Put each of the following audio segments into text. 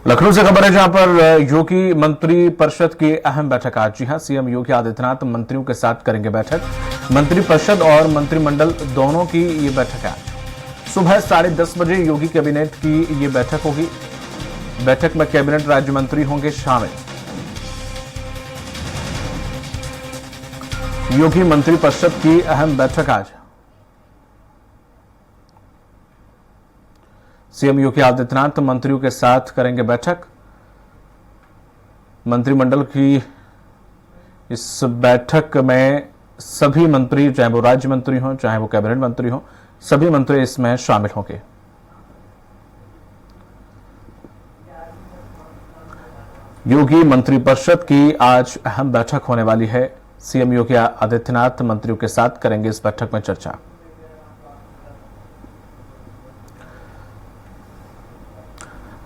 लखनऊ से खबर है जहां पर योगी मंत्री परिषद की अहम बैठक आज। जी हां, सीएम योगी आदित्यनाथ मंत्रियों के साथ करेंगे बैठक। मंत्री परिषद और मंत्रिमंडल दोनों की ये बैठक है आज सुबह 10:30 बजे। योगी कैबिनेट की ये बैठक होगी। बैठक में कैबिनेट राज्य मंत्री होंगे शामिल। योगी मंत्री परिषद की अहम बैठक आज। सीएम योगी आदित्यनाथ मंत्रियों के साथ करेंगे बैठक। मंत्रिमंडल की इस बैठक में सभी मंत्री, चाहे वो राज्य मंत्री हों चाहे वो कैबिनेट मंत्री हों, सभी मंत्री इसमें शामिल होंगे। योगी मंत्रिपरिषद की आज अहम बैठक होने वाली है। सीएम योगी आदित्यनाथ मंत्रियों के साथ करेंगे इस बैठक में चर्चा।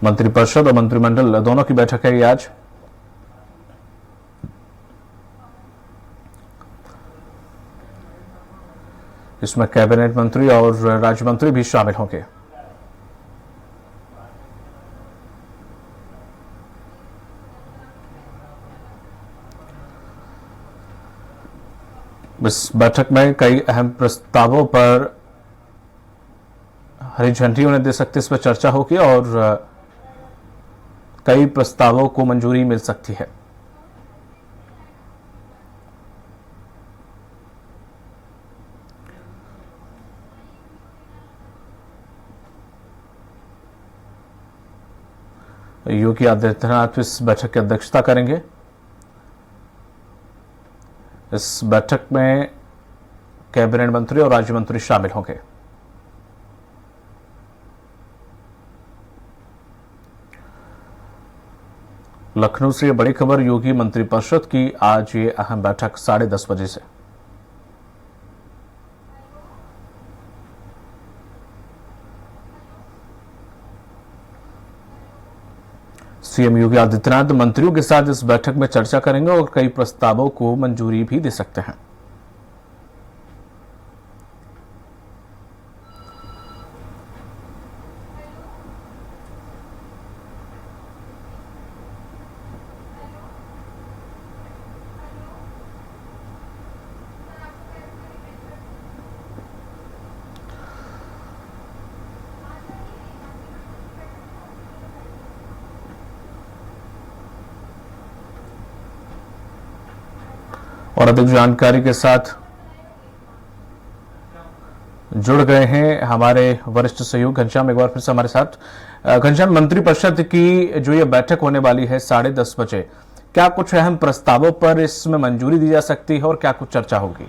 मंत्रिपरिषद और मंत्रिमंडल दोनों की बैठक है ये आज। इसमें कैबिनेट मंत्री और राज्य मंत्री भी शामिल होंगे। इस बैठक में कई अहम प्रस्तावों पर हरी झंडी होने दे सकती, इस पर चर्चा होगी और कई प्रस्तावों को मंजूरी मिल सकती है। योगी आदित्यनाथ इस बैठक की अध्यक्षता करेंगे। इस बैठक में कैबिनेट मंत्री और राज्य मंत्री शामिल होंगे। लखनऊ से बड़ी खबर, योगी मंत्रिपरिषद की आज ये अहम बैठक 10:30 बजे से। सीएम योगी आदित्यनाथ मंत्रियों के साथ इस बैठक में चर्चा करेंगे और कई प्रस्तावों को मंजूरी भी दे सकते हैं। और अधिक जानकारी के साथ जुड़ गए हैं हमारे वरिष्ठ सहयोगी घनश्याम, एक बार फिर से हमारे साथ। घनश्याम, मंत्रिपरिषद की जो ये बैठक होने वाली है 10:30 बजे, क्या कुछ अहम प्रस्तावों पर इसमें मंजूरी दी जा सकती है और क्या कुछ चर्चा होगी?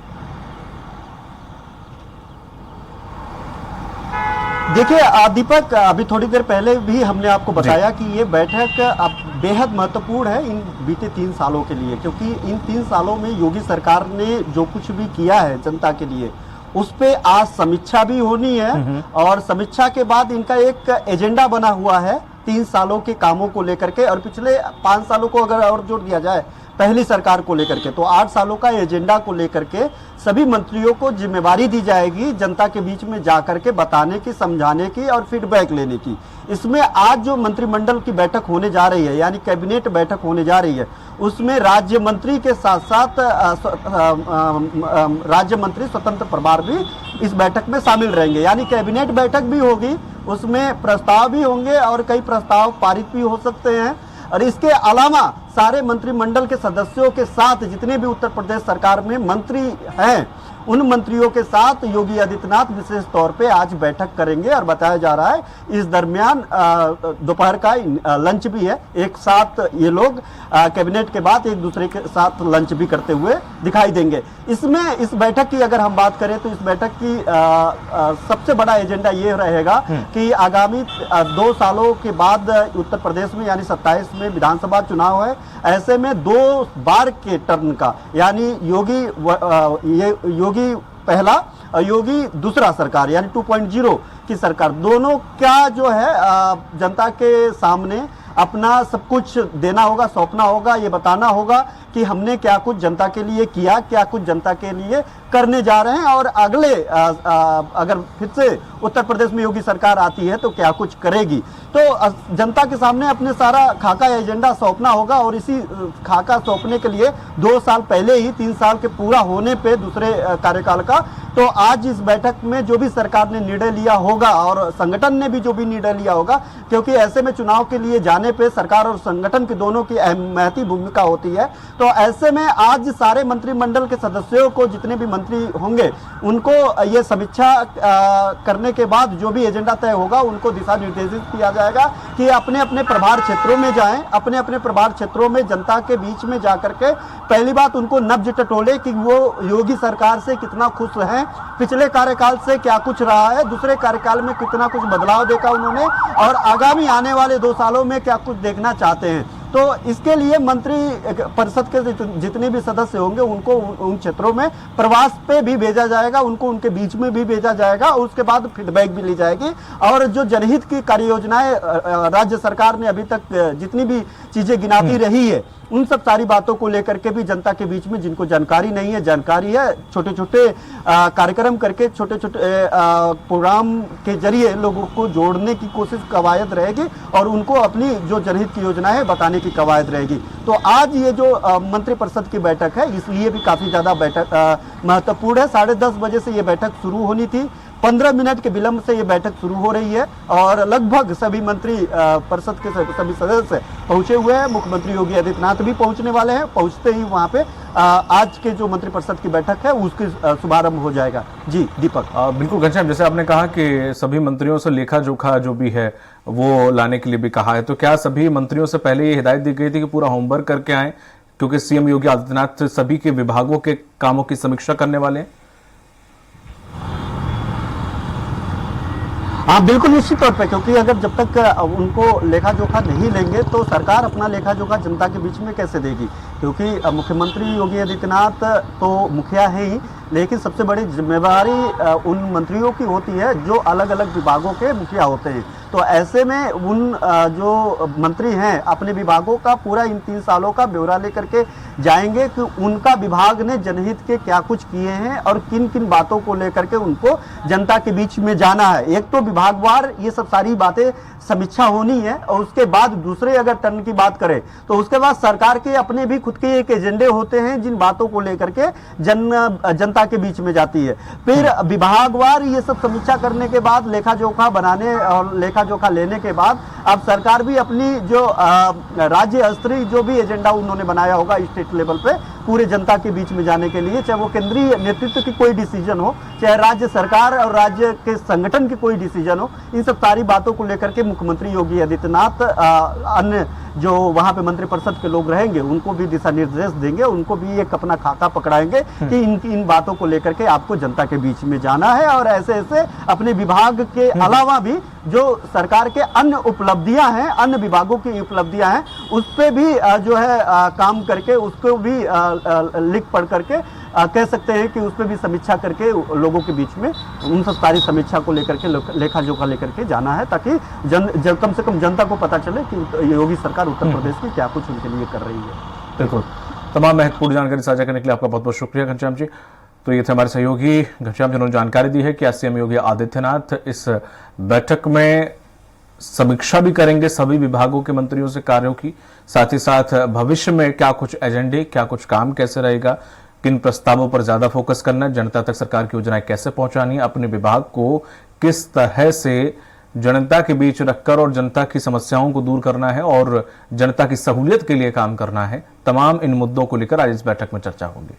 देखिए दीपक, अभी थोड़ी देर पहले भी हमने आपको बताया कि ये बैठक अब बेहद महत्वपूर्ण है इन बीते 3 सालों के लिए, क्योंकि इन 3 सालों में योगी सरकार ने जो कुछ भी किया है जनता के लिए, उस पे आज समीक्षा भी होनी है। और समीक्षा के बाद इनका एक एजेंडा बना हुआ है 3 सालों के कामों को लेकर के, और पिछले 5 सालों को अगर और जोड़ दिया जाए पहली सरकार को लेकर के, तो 8 सालों का एजेंडा को लेकर के सभी मंत्रियों को जिम्मेवारी दी जाएगी जनता के बीच में जाकर के बताने की, समझाने की और फीडबैक लेने की। इसमें आज जो मंत्रिमंडल की बैठक होने जा रही है, यानी कैबिनेट बैठक होने जा रही है, उसमें राज्य मंत्री के साथ साथ राज्य मंत्री स्वतंत्र प्रभार भी इस बैठक में शामिल रहेंगे। यानी कैबिनेट बैठक भी होगी, उसमें प्रस्ताव भी होंगे और कई प्रस्ताव पारित भी हो सकते हैं। और इसके अलावा सारे मंत्रिमंडल के सदस्यों के साथ जितने भी उत्तर प्रदेश सरकार में मंत्री हैं, उन मंत्रियों के साथ योगी आदित्यनाथ विशेष तौर पे आज बैठक करेंगे। और बताया जा रहा है इस दरमियान दोपहर का लंच भी है। एक साथ ये लोग कैबिनेट के बाद एक दूसरे के साथ लंच भी करते हुए दिखाई देंगे। इसमें इस बैठक की अगर हम बात करें तो इस बैठक की सबसे बड़ा एजेंडा ये रहेगा कि आगामी 2 सालों के बाद उत्तर प्रदेश में यानी 27 में विधानसभा चुनाव है। ऐसे में 2 बार के टर्न का, यानी योगी पहला और योगी दूसरा सरकार यानी 2.0 की सरकार, दोनों क्या जो है जनता के सामने अपना सब कुछ देना होगा, सौंपना होगा, ये बताना होगा कि हमने क्या कुछ जनता के लिए किया, क्या कुछ जनता के लिए करने जा रहे हैं, और अगले अगर फिर से उत्तर प्रदेश में योगी सरकार आती है तो क्या कुछ करेगी। तो जनता के सामने अपने सारा खाका एजेंडा सौंपना होगा, और इसी खाका सौंपने के लिए 2 साल पहले ही 3 साल के पूरा होने पे दूसरे कार्यकाल का, तो आज इस बैठक में जो भी सरकार ने निर्णय लिया होगा और संगठन ने भी जो भी निर्णय लिया होगा, क्योंकि ऐसे में चुनाव के लिए जाने पे सरकार और संगठन की दोनों की अहमियती भूमिका होती है। तो ऐसे में आज सारे मंत्रिमंडल के सदस्यों को, जितने भी मंत्री होंगे, उनको ये समीक्षा करने के बाद जो भी एजेंडा तय होगा उनको दिशा निर्देशित किया जाएगा कि अपने अपने प्रभार क्षेत्रों में जाएं, अपने अपने प्रभार क्षेत्रों में जनता के बीच में जाकर के पहली बात उनको नब्ज टटोले कि वो योगी सरकार से कितना खुश हैं, पिछले कार्यकाल से क्या कुछ रहा है, दूसरे कार्यकाल में कितना कुछ बदलाव देखा उन्होंने, और आगामी आने वाले 2 सालों में क्या कुछ देखना चाहते हैं। तो इसके लिए मंत्री परिषद के जितने भी सदस्य होंगे उनको उन क्षेत्रों में प्रवास पे भी भेजा जाएगा, उनको उनके बीच में भी भेजा जाएगा, और उसके बाद फीडबैक भी ली जाएगी। और जो जनहित की कार्य योजनाएं राज्य सरकार ने अभी तक जितनी भी चीजें गिनाती रही है, उन सब सारी बातों को लेकर के भी जनता के बीच में, जिनको जानकारी नहीं है जानकारी है, छोटे छोटे कार्यक्रम करके, छोटे छोटे प्रोग्राम के जरिए लोगों को जोड़ने की कोशिश कवायद रहेगी, और उनको अपनी जो जनहित की योजनाएं बताने की कवायद रहेगी। तो आज ये जो मंत्रिपरिषद की बैठक है, इसलिए भी काफी ज्यादा बैठक महत्वपूर्ण है। 10:30 बजे से ये बैठक शुरू होनी थी, 15 मिनट के विलंब से ये बैठक शुरू हो रही है, और लगभग सभी मंत्री परिषद के सभी सदस्य पहुंचे हुए हैं। मुख्यमंत्री योगी आदित्यनाथ भी पहुंचने वाले हैं। पहुंचते ही वहां पे आज के जो मंत्रिपरिषद की बैठक है उसकी शुभारंभ हो जाएगा। जी दीपक। बिल्कुल घनश्याम, जैसे आपने कहा कि सभी मंत्रियों से लेखा जोखा जो भी है वो लाने के लिए भी कहा है, तो क्या सभी मंत्रियों से पहले ये हिदायत दी गई थी कि पूरा होमवर्क करके आए, क्योंकि सीएम योगी आदित्यनाथ सभी के विभागों के कामों की समीक्षा करने वाले हैं? हाँ बिल्कुल, निश्चित तौर पे, क्योंकि अगर जब तक उनको लेखा जोखा नहीं लेंगे तो सरकार अपना लेखा जोखा जनता के बीच में कैसे देगी। क्योंकि मुख्यमंत्री योगी आदित्यनाथ तो मुखिया है ही, लेकिन सबसे बड़ी जिम्मेवारी उन मंत्रियों की होती है जो अलग अलग विभागों के मुखिया होते हैं। तो ऐसे में उन जो मंत्री हैं अपने विभागों का पूरा इन 3 सालों का ब्यौरा लेकर के जाएंगे कि उनका विभाग ने जनहित के क्या कुछ किए हैं और किन किन बातों को लेकर के उनको जनता के बीच में जाना है। एक तो विभागवार ये सब सारी बातें समीक्षा होनी है, और उसके बाद दूसरे अगर टर्न की बात करें तो उसके बाद सरकार के अपने भी खुद के एक एजेंडे होते हैं जिन बातों को लेकर के जनता के बीच में जाती है। फिर विभागवार ये सब समीक्षा करने के बाद लेखा जोखा बनाने और लेखा जोखा लेने के बाद अब सरकार भी अपनी जो राज्य स्तरीय जो भी एजेंडा उन्होंने बनाया होगा स्टेट लेवल पे पूरे जनता के बीच में जाने के लिए, चाहे वो केंद्रीय नेतृत्व की कोई डिसीजन हो, चाहे राज्य सरकार और राज्य के संगठन की कोई डिसीजन हो, इन सब सारी बातों को लेकर के मुख्यमंत्री योगी आदित्यनाथ अन्य जो वहां पे मंत्रिपरिषद के लोग रहेंगे उनको भी दिशा निर्देश देंगे, उनको भी एक अपना खाता पकड़ाएंगे कि इन बातों को लेकर के आपको जनता के बीच में जाना है, और ऐसे ऐसे अपने विभाग के अलावा भी जो सरकार के अन्य उपलब्धियां हैं, अन्य विभागों की उपलब्धियां हैं, उस पे भी जो है काम करके उसको भी लिख पढ़ करके कह सकते हैं कि उस पर भी समीक्षा करके लोगों के बीच में उन सब सारी समीक्षा को लेकर के लेखा जोखा लेकर के जाना है, ताकि कम से कम जनता को पता चले कि योगी सरकार उत्तर प्रदेश में क्या कुछ उनके लिए कर रही है। बिल्कुल, तमाम महत्वपूर्ण जानकारी साझा करने के लिए आपका बहुत बहुत शुक्रिया घनश्याम जी। तो ये थे हमारे सहयोगी घनश्याम जिन्होंने जानकारी दी है कि सीएम योगी आदित्यनाथ इस बैठक में समीक्षा भी करेंगे सभी विभागों के मंत्रियों से कार्यों की, साथ ही साथ भविष्य में क्या कुछ एजेंडे, क्या कुछ काम कैसे रहेगा, किन प्रस्तावों पर ज्यादा फोकस करना है, जनता तक सरकार की योजनाएं कैसे पहुंचानी है, अपने विभाग को किस तरह से जनता के बीच रखकर और जनता की समस्याओं को दूर करना है और जनता की सहूलियत के लिए काम करना है, तमाम इन मुद्दों को लेकर आज इस बैठक में चर्चा होगी।